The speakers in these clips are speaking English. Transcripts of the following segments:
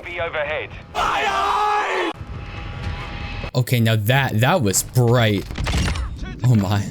UAV overhead. Okay, now that was bright. Oh my.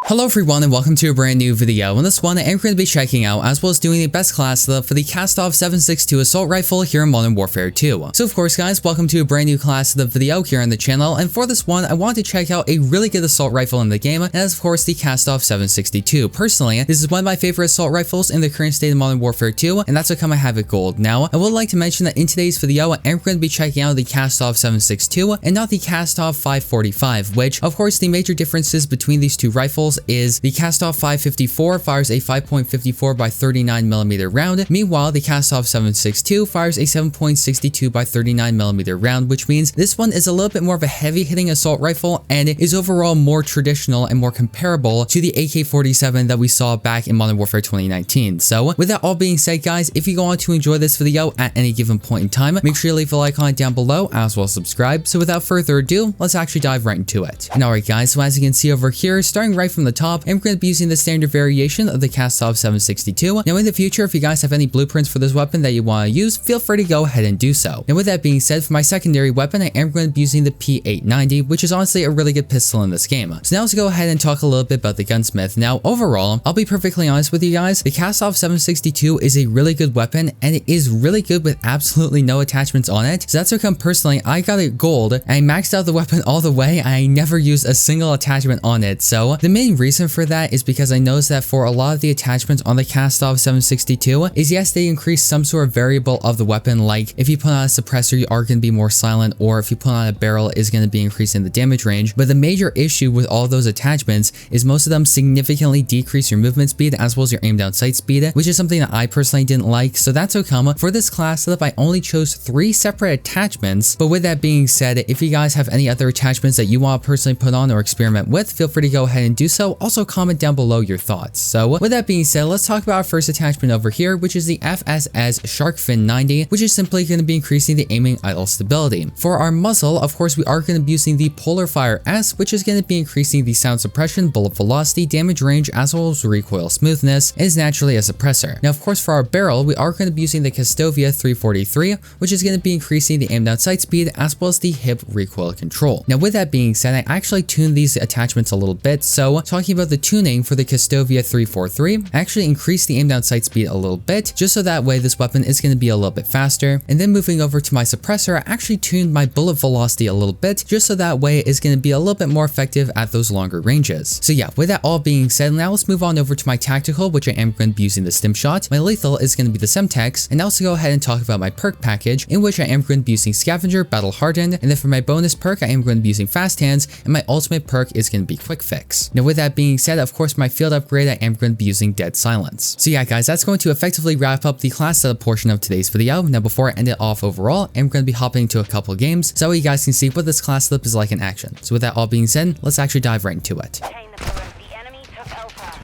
Hello everyone and welcome to a brand new video. In this one, I am going to be checking out as well as doing the best class setup for the Kastov 7.62 assault rifle here in Modern Warfare 2. So of course guys, welcome to a brand new class setup video here on the channel, and for this one, I wanted to check out a really good assault rifle in the game, and that's of course the Kastov 7.62. Personally, this is one of my favorite assault rifles in the current state of Modern Warfare 2, and that's how come I have it gold. Now, I would like to mention that in today's video, I am going to be checking out the Kastov 7.62 and not the Kastov 5.45, which of course the major differences between these two rifles is the Kastov 5.54 fires a 5.54 by 39mm round, meanwhile the Kastov 7.62 fires a 7.62 by 39mm round, which means this one is a little bit more of a heavy hitting assault rifle and is overall more traditional and more comparable to the AK-47 that we saw back in Modern Warfare 2019. So with that all being said guys, if you go on to enjoy this video at any given point in time, make sure you leave a like on it down below as well as subscribe. So without further ado, let's actually dive right into it. And alright guys, so as you can see over here, starting right from the top, I'm going to be using the standard variation of the Kastov 7.62. Now in the future, if you guys have any blueprints for this weapon that you want to use, feel free to go ahead and do so. And with that being said, for my secondary weapon, I am going to be using the P890, which is honestly a really good pistol in this game. So now let's go ahead and talk a little bit about the gunsmith. Now overall, I'll be perfectly honest with you guys, the Kastov 7.62 is a really good weapon and it is really good with absolutely no attachments on it. So that's how come personally I got it gold and I maxed out the weapon all the way. I never used a single attachment on it. So the main reason for that is because I noticed that for a lot of the attachments on the Kastov 7.62 is yes, they increase some sort of variable of the weapon, like if you put on a suppressor you are going to be more silent, or if you put on a barrel is going to be increasing the damage range. But the major issue with all those attachments is most of them significantly decrease your movement speed as well as your aim down sight speed, which is something that I personally didn't like. So that's how come for this class setup I only chose 3 separate attachments. But with that being said, if you guys have any other attachments that you want to personally put on or experiment with, feel free to go ahead and do so. Also comment down below your thoughts. So with that being said, let's talk about our first attachment over here, which is the FSS Shark Fin 90, which is simply going to be increasing the aiming idle stability. For our muzzle, of course, we are going to be using the Polar Fire S, which is going to be increasing the sound suppression, bullet velocity, damage range, as well as recoil smoothness, and is naturally a suppressor. Now, of course, for our barrel, we are going to be using the Kastov 343, which is going to be increasing the aim down sight speed as well as the hip recoil control. Now, with that being said, I actually tuned these attachments a little bit. So talking about the tuning for the Kastov 343, I actually increased the aim down sight speed a little bit, just so that way this weapon is going to be a little bit faster. And then moving over to my suppressor, I actually tuned my bullet velocity a little bit, just so that way it's going to be a little bit more effective at those longer ranges. So yeah, with that all being said, now let's move on over to my tactical, which I am going to be using the stim shot. My lethal is going to be the Semtex, and now let's go ahead and talk about my perk package, in which I am going to be using Scavenger, Battle Hardened, and then for my bonus perk, I am going to be using Fast Hands, and my ultimate perk is going to be Quick Fix. Now with that being said, of course, my field upgrade, I am going to be using Dead Silence. So yeah guys, that's going to effectively wrap up the class setup portion of today's video. Now before I end it off overall, I'm going to be hopping into a couple games so you guys can see what this class setup is like in action. So with that all being said, let's actually dive right into it.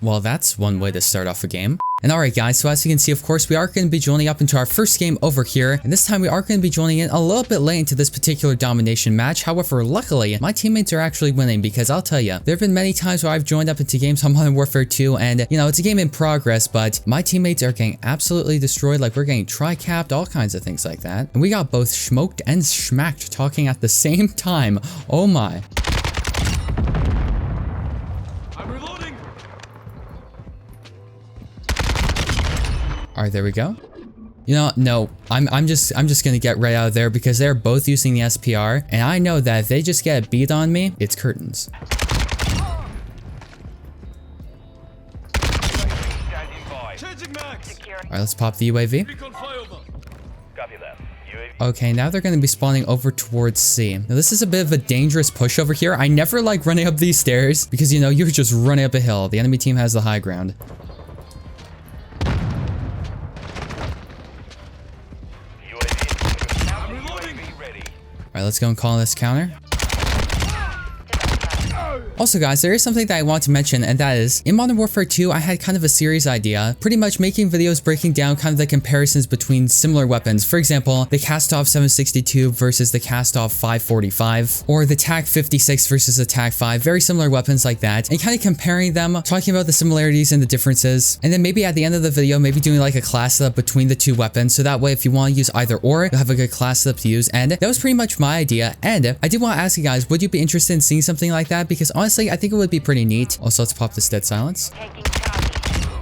Well, that's one way to start off a game. And alright guys, so as you can see, of course, we are going to be joining up into our first game over here, and this time we are going to be joining in a little bit late into this particular domination match. However, luckily, my teammates are actually winning, because I'll tell you, there have been many times where I've joined up into games on Modern Warfare 2, and you know, it's a game in progress, but my teammates are getting absolutely destroyed. Like, we're getting tri-capped, all kinds of things like that. And we got both smoked and smacked talking at the same time. Oh my. Alright, there we go. You know, no, I'm just gonna get right out of there because they're both using the SPR, and I know that if they just get a beat on me, it's curtains. Alright, let's pop the UAV. Okay, now they're gonna be spawning over towards C. Now this is a bit of a dangerous push over here. I never like running up these stairs because, you know, you're just running up a hill. The enemy team has the high ground. Alright, let's go and call this counter. Also guys, there is something that I want to mention, and that is, in Modern Warfare 2, I had kind of a series idea, pretty much making videos breaking down kind of the comparisons between similar weapons. For example, the Kastov 762 versus the Kastov 545, or the TAC 56 versus the TAC 5, very similar weapons like that, and kind of comparing them, talking about the similarities and the differences, and then maybe at the end of the video, maybe doing like a class setup between the two weapons, so that way if you want to use either or, you'll have a good class setup to use. And that was pretty much my idea, and I did want to ask you guys, would you be interested in seeing something like that? Because honestly, I think it would be pretty neat. Also, let's pop this dead silence.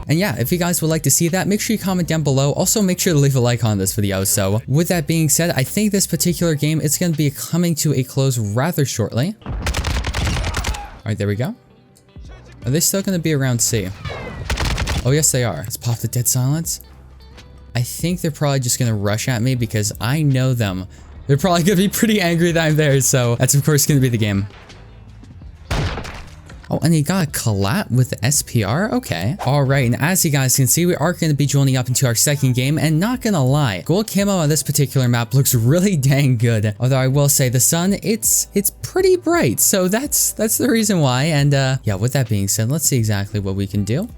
And yeah, if you guys would like to see that, make sure you comment down below. Also, make sure to leave a like on this video. So with that being said, I think this particular game is going to be coming to a close rather shortly. All right, there we go. Are they still going to be around C? Oh, yes, they are. Let's pop the dead silence. I think they're probably just going to rush at me because I know them. They're probably going to be pretty angry that I'm there. So that's, of course, going to be the game. Oh, and he got a collat with the SPR? Okay. Alright, and as you guys can see, we are going to be joining up into our second game, and not gonna lie, gold camo on this particular map looks really dang good. Although I will say the sun, it's pretty bright, so that's the reason why. And yeah, with that being said, let's see exactly what we can do.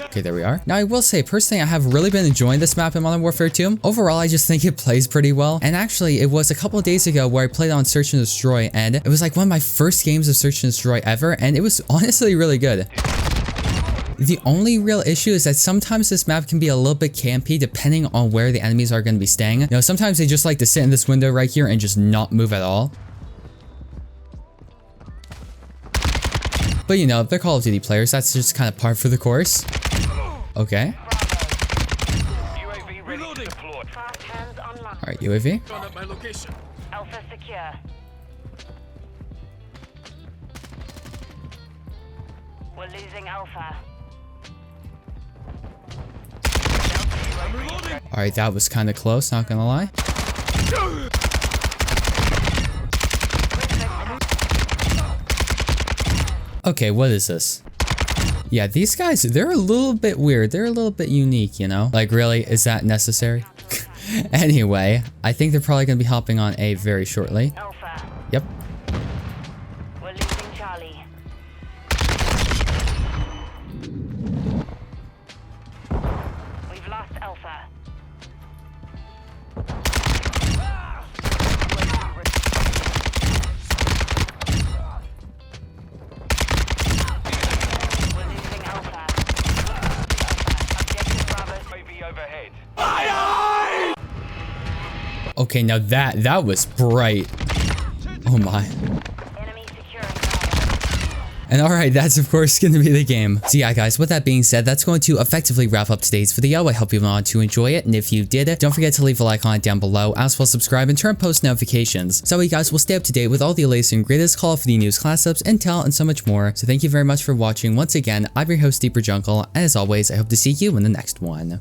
Okay, there we are. Now, I will say, personally, I have really been enjoying this map in Modern Warfare 2. Overall, I just think it plays pretty well. And actually, it was a couple of days ago where I played on Search and Destroy, and it was like one of my first games of Search and Destroy ever, and it was honestly really good. The only real issue is that sometimes this map can be a little bit campy depending on where the enemies are going to be staying. You know, sometimes they just like to sit in this window right here and just not move at all. But you know, they're Call of Duty players, that's just kind of par for the course. Okay. UAV ready to deploy. Fast hands online. All right, UAV. At my location. Alpha secure. We're losing Alpha. All right, that was kind of close, not gonna lie. Okay, what is this? Yeah, these guys, they're a little bit weird. They're a little bit unique, you know? Like, really, is that necessary? Anyway, I think they're probably going to be hopping on A very shortly. Alpha. Yep. We're losing Charlie. We've lost Alpha. Okay, now that was bright. Oh my. And alright, that's of course going to be the game. So yeah guys, with that being said, that's going to effectively wrap up today's video. I hope you went on to enjoy it, and if you did, don't forget to leave a like on it down below, as well as subscribe and turn post notifications, so you guys will stay up to date with all the latest and greatest Call of Duty news, class ups, intel, and so much more. So thank you very much for watching. Once again, I'm your host, Deeper Jungle, and as always, I hope to see you in the next one.